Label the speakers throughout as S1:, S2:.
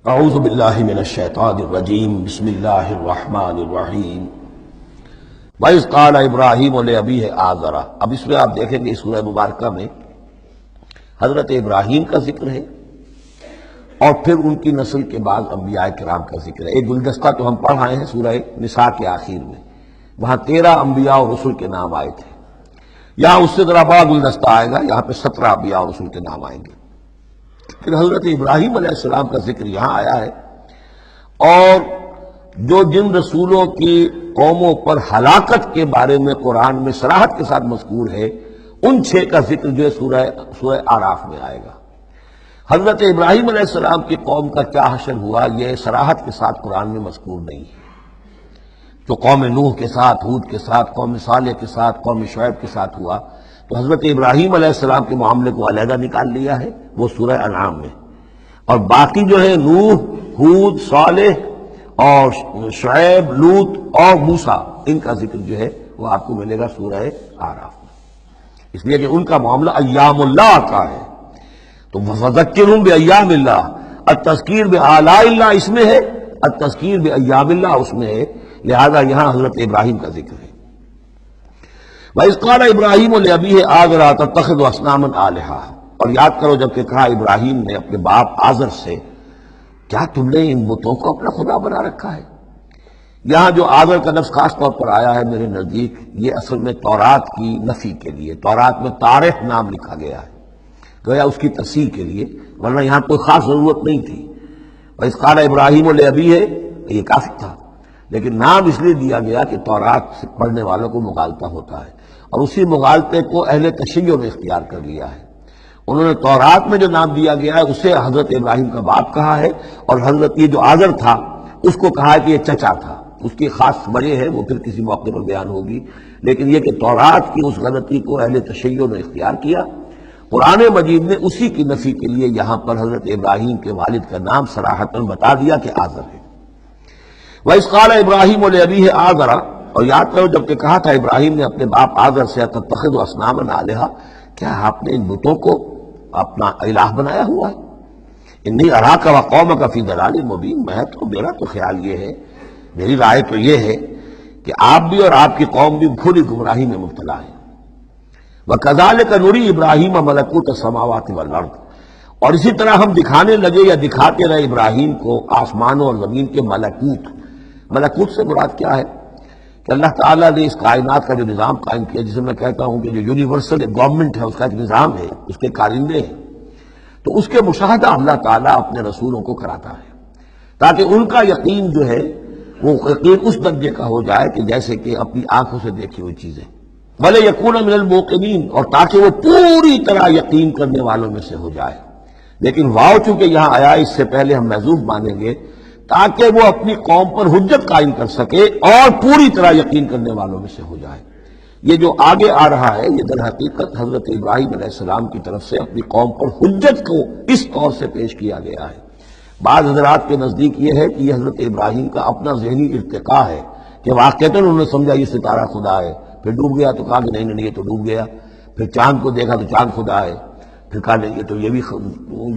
S1: اعوذ باللہ من الشیطان الرجیم بسم اللہ الرحمن الرحیم وَإِذْ قَالَ إِبْرَاهِيمُ لِأَبِيهِ آزَرَ۔ اب اس میں آپ دیکھیں گے اس سورہ مبارکہ میں حضرت ابراہیم کا ذکر ہے اور پھر ان کی نسل کے بعد انبیاء کرام کا ذکر ہے۔ ایک گلدستہ تو ہم پڑھ آئے ہیں سورہ نساء کے آخر میں، وہاں 13 انبیاء اور رسل کے نام آئے تھے۔ یہاں اس سے ذرا بڑا گلدستہ آئے گا، یہاں پہ 17 انبیاء اور رسل کے نام آئیں گے۔ پھر حضرت ابراہیم علیہ السلام کا ذکر یہاں آیا ہے، اور جو جن رسولوں کی قوموں پر ہلاکت کے بارے میں قرآن میں صراحت کے ساتھ مذکور ہے، ان 6 کا ذکر جو ہے سورہ اعراف میں آئے گا۔ حضرت ابراہیم علیہ السلام کی قوم کا کیا حشر ہوا، یہ صراحت کے ساتھ قرآن میں مذکور نہیں ہے۔ جو قوم نوح کے ساتھ، ہود کے ساتھ، قوم صالح کے ساتھ، قوم شعیب کے ساتھ ہوا، تو حضرت ابراہیم علیہ السلام کے معاملے کو علیحدہ نکال لیا ہے، وہ سورہ انعام میں، اور باقی جو ہے نوح، ہود، صالح اور شعیب، لوط اور موسیٰ، ان کا ذکر جو ہے وہ آپ کو ملے گا سورہ اعراف میں، اس لیے کہ ان کا معاملہ ایام اللہ کا ہے۔ تو فذکرہم بایام اللہ، التذکیر بآلاء اللہ اس میں ہے، التذکیر بایام اللہ اس میں ہے، لہذا یہاں حضرت ابراہیم کا ذکر ہے۔ وَإِذْ قَالَ إِبْرَاهِيمُ لِأَبِيهِ آزَرَ أَتَتَّخِذُ أَصْنَامًا آلِهَةً، اور یاد کرو جب کہ کہا ابراہیم نے اپنے باپ آزر سے، کیا تم نے ان بتوں کو اپنا خدا بنا رکھا ہے؟ یہاں جو آزر کا لفظ خاص طور پر آیا ہے میرے نزدیک، یہ اصل میں تورات کی نفی کے لیے، تورات میں طارح نام لکھا گیا ہے، گویا اس کی تصحیح کے لیے، ورنہ یہاں کوئی خاص ضرورت نہیں تھی۔ وَإِذْ قَالَ إِبْرَاهِيمُ لِأَبِيهِ، یہ کافی تھا، لیکن نام اس لیے دیا گیا کہ تورات پڑھنے والوں کو مغالطہ ہوتا ہے، اور اسی مغالطے کو اہل تشیع نے اختیار کر لیا ہے۔ انہوں نے تورات میں جو نام دیا گیا ہے اسے حضرت ابراہیم کا باپ کہا ہے، اور حضرت یہ جو آزر تھا اس کو کہا ہے کہ یہ چچا تھا۔ اس کی خاص وجہ ہے، وہ پھر کسی موقع پر بیان ہوگی، لیکن یہ کہ تورات کی اس غلطی کو اہل تشیع نے اختیار کیا۔ قرآن مجید نے اسی کی نفی کے لیے یہاں پر حضرت ابراہیم کے والد کا نام صراحتاً بتا دیا کہ آزر ہے۔ وَإِذْ قَالَ إِبْرَاهِيمُ لِأَبِيهِ آزَرَ، اور یاد کرو جب کہ کہا تھا ابراہیم نے اپنے باپ آزر سے، أَتَتَّخِذُ أَصْنَامًا آلِهَةً، کیا آپ نے ان بتوں کو اپنا الہ بنایا ہوا ہے؟ انی اراک وقومک فی ضلال مبین، میرا تو خیال یہ ہے، میری رائے تو یہ ہے کہ آپ بھی اور آپ کی قوم بھی کھلی گمراہی میں مبتلا ہے۔ وَكَذَلِكَ نُرِي إِبْرَاهِيمَ مَلَكُوتَ السَّمَاوَاتِ وَالْأَرْضِ، اور اسی طرح ہم دکھانے لگے یا دکھاتے رہے ابراہیم کو آسمانوں اور زمین کے ملکوت۔ ملکوت سے مراد کیا ہے کہ اللہ تعالیٰ نے اس کائنات کا جو نظام قائم کیا، جسے میں کہتا ہوں کہ جو یونیورسل گورنمنٹ ہے، اس کا ایک نظام ہے، اس کے کارندے ہیں، تو اس کے مشاہدہ اللہ تعالیٰ اپنے رسولوں کو کراتا ہے، تاکہ ان کا یقین جو ہے وہ یقین اس درجے کا ہو جائے کہ جیسے کہ اپنی آنکھوں سے دیکھی ہوئی چیزیں، وَلَيَكُونَ مِنَ الْمُوقِنِينَ، اور تاکہ وہ پوری طرح یقین کرنے والوں میں سے ہو جائے۔ لیکن واو چونکہ یہاں آیا، اس سے پہلے ہم محذوف مانیں گے تاکہ وہ اپنی قوم پر حجت قائم کر سکے اور پوری طرح یقین کرنے والوں میں سے ہو جائے۔ یہ جو آگے آ رہا ہے یہ در حقیقت حضرت ابراہیم علیہ السلام کی طرف سے اپنی قوم پر حجت کو اس طور سے پیش کیا گیا ہے۔ بعض حضرات کے نزدیک یہ ہے کہ یہ حضرت ابراہیم کا اپنا ذہنی ارتقاء ہے کہ واقعتاً انہوں نے سمجھا یہ ستارہ خدا ہے، پھر ڈوب گیا تو کہا کہ نہیں یہ تو ڈوب گیا، پھر چاند کو دیکھا تو چاند خدا ہے، پھر کہا نہیں یہ تو یہ بھی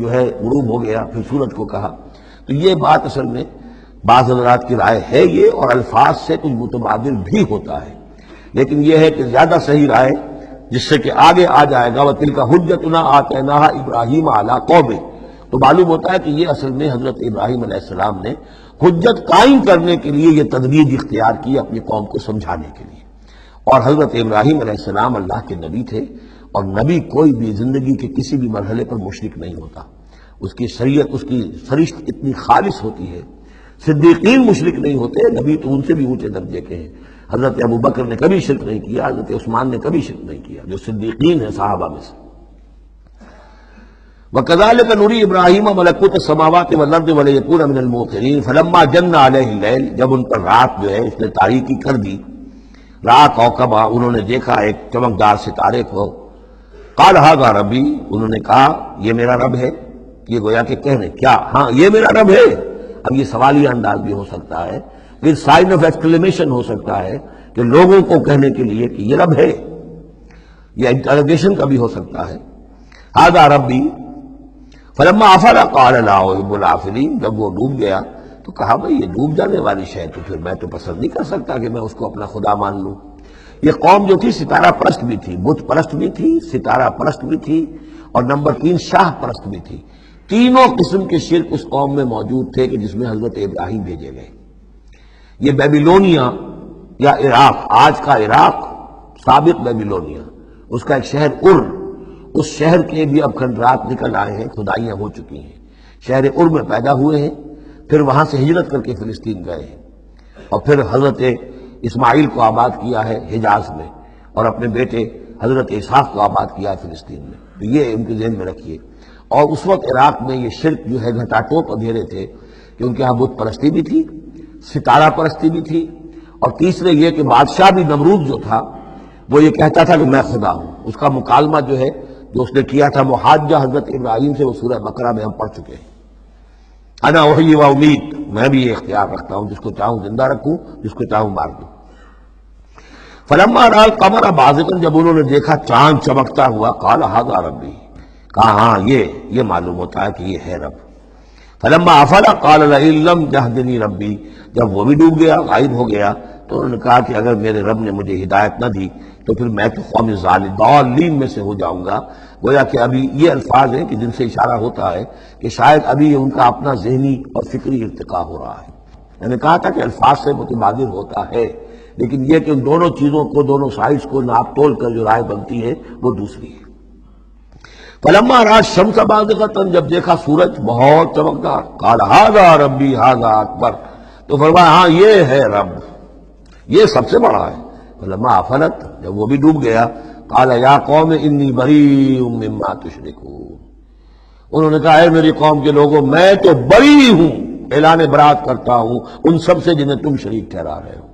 S1: جو ہے غروب ہو گیا، پھر سورج کو کہا۔ تو یہ بات اصل میں بعض حضرات کی رائے ہے یہ، اور الفاظ سے کچھ متبادل بھی ہوتا ہے، لیکن یہ ہے کہ زیادہ صحیح رائے جس سے کہ آگے آ جائے گا وَتِلْكَ حُجَّتُنَا آتَيْنَاهَا إِبْرَاهِيمَ عَلَىٰ قَوْمِهِ، تو معلوم ہوتا ہے کہ یہ اصل میں حضرت ابراہیم علیہ السلام نے حجت قائم کرنے کے لیے یہ تدریج اختیار کی اپنی قوم کو سمجھانے کے لیے۔ اور حضرت ابراہیم علیہ السلام اللہ کے نبی تھے، اور نبی کوئی بھی زندگی کے کسی بھی مرحلے پر مشرک نہیں ہوتا، اس کی شریعت، اس کی سرشت اتنی خالص ہوتی ہے۔ صدیقین مشرک نہیں ہوتے، نبی تو ان سے بھی اونچے درجے کے ہیں۔ حضرت ابوبکر نے کبھی شرک نہیں کیا، حضرت عثمان نے کبھی شرک نہیں کیا، جو صدیقین ہیں صحابہ میں سے۔ وَكَذَلِكَ نُرِي إِبْرَاهِيمَ مَلَكُوتَ السَّمَاوَاتِ وَالْأَرْضِ وَلِيَكُونَ مِنَ الْمُوقِنِينَ فَلَمَّا جَنَّ عَلَيْهِ اللَّيْلُ، جب ان پر رات جو ہے اس نے تاریکی کر دی، رات کوكبا، انہوں نے دیکھا ایک چمکدار ستارے کو، قال هذا ربی، انہوں نے کہا یہ میرا رب ہے۔ یہ گویا کہ کہہ رہے کیا، ہاں یہ میرا رب ہے۔ اب یہ سوالیہ انداز بھی ہو سکتا ہے، پھر سائن آف ایکسکلیمیشن ہو سکتا ہے کہ لوگوں کو کہنے کے لیے کہ یہ رب ہے، یہ انٹروگیشن کا بھی ہو سکتا ہے۔ هذا ربی، فلما افل قال لا احب الافلین، جب وہ ڈوب گیا تو کہا بھئی یہ ڈوب جانے والی شے تو پھر میں تو پسند نہیں کر سکتا کہ میں اس کو اپنا خدا مان لوں۔ یہ قوم جو تھی ستارہ پرست بھی تھی، بت پرست بھی تھی، ستارہ پرست بھی تھی، اور نمبر 3 شاہ پرست بھی تھی۔ تینوں قسم کے شرک اس قوم میں موجود تھے کہ جس میں حضرت ابراہیم بھیجے گئے۔ یہ بیبیلونیا یا عراق، آج کا عراق، سابق بیبیلونیا، اس کا ایک شہر اس شہر کے بھی اب کھنڈرات نکل آئے ہیں، کھدائیاں ہو چکی ہیں۔ شہر میں پیدا ہوئے ہیں، پھر وہاں سے ہجرت کر کے فلسطین گئے ہیں، اور پھر حضرت اسماعیل کو آباد کیا ہے حجاز میں، اور اپنے بیٹے حضرت اسحاق کو آباد کیا ہے فلسطین میں۔ تو یہ ان کے ذہن میں رکھیے۔ اور اس وقت عراق میں یہ شرک جو ہے گھٹا ٹوپ اندھیرے تھے، کیونکہ یہاں بت پرستی بھی تھی، ستارہ پرستی بھی تھی، اور تیسرے یہ کہ بادشاہ بھی نمرود جو تھا وہ یہ کہتا تھا کہ میں خدا ہوں۔ اس کا مکالمہ جو ہے جو اس نے کیا تھا محاجہ حضرت ابراہیم سے، وہ سورہ بقرہ میں ہم پڑھ چکے ہیں۔ انا احیی و امید، میں بھی یہ اختیار رکھتا ہوں، جس کو چاہوں زندہ رکھوں، جس کو چاہوں مار دوں۔ فلما رأى القمر بازغا، جب انہوں نے دیکھا چاند چمکتا ہوا، قال ھذا ربی، کہا ہاں یہ معلوم ہوتا ہے کہ یہ ہے رب۔ فلما افل قال لئن لم يهدني ربی، جب وہ بھی ڈوب گیا، غائب ہو گیا، تو انہوں نے کہا کہ اگر میرے رب نے مجھے ہدایت نہ دی تو پھر میں تو قوم ضالین میں سے ہو جاؤں گا۔ گویا کہ ابھی یہ الفاظ ہیں کہ جن سے اشارہ ہوتا ہے کہ شاید ابھی ان کا اپنا ذہنی اور فکری ارتقاء ہو رہا ہے۔ میں نے کہا تھا کہ الفاظ سے متبادر ہوتا ہے، لیکن یہ کہ ان دونوں چیزوں کو، دونوں سائڈز کو ناپ تول کر جو رائے بنتی ہے وہ دوسری ہے۔ فلما رأى الشمس بازغة، جب دیکھا سورج بہت چمکدار، قال ھذا ربی ھذا اکبر، تو فرمایا ہاں یہ ہے رب، یہ سب سے بڑا ہے۔ فلما افلت، جب وہ بھی ڈوب گیا، قال یا قوم انی بریء مما تشرکون، انہوں نے کہا اے میری قوم کے لوگوں، میں تو بری ہوں، اعلان برات کرتا ہوں ان سب سے جنہیں تم شریک ٹھہرا رہے ہو۔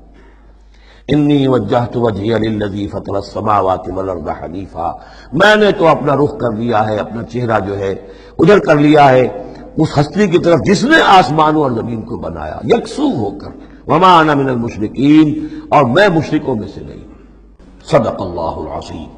S1: انی وجہت وجہی للذی فطر السماوات والارض حنیفا، میں نے تو اپنا رخ کر لیا ہے، اپنا چہرہ جو ہے ادھر کر لیا ہے اس ہستی کی طرف جس نے آسمانوں اور زمین کو بنایا یکسو ہو کر، وما انا من المشرکین، اور میں مشرکوں میں سے نہیں۔ صدق اللہ العظیم۔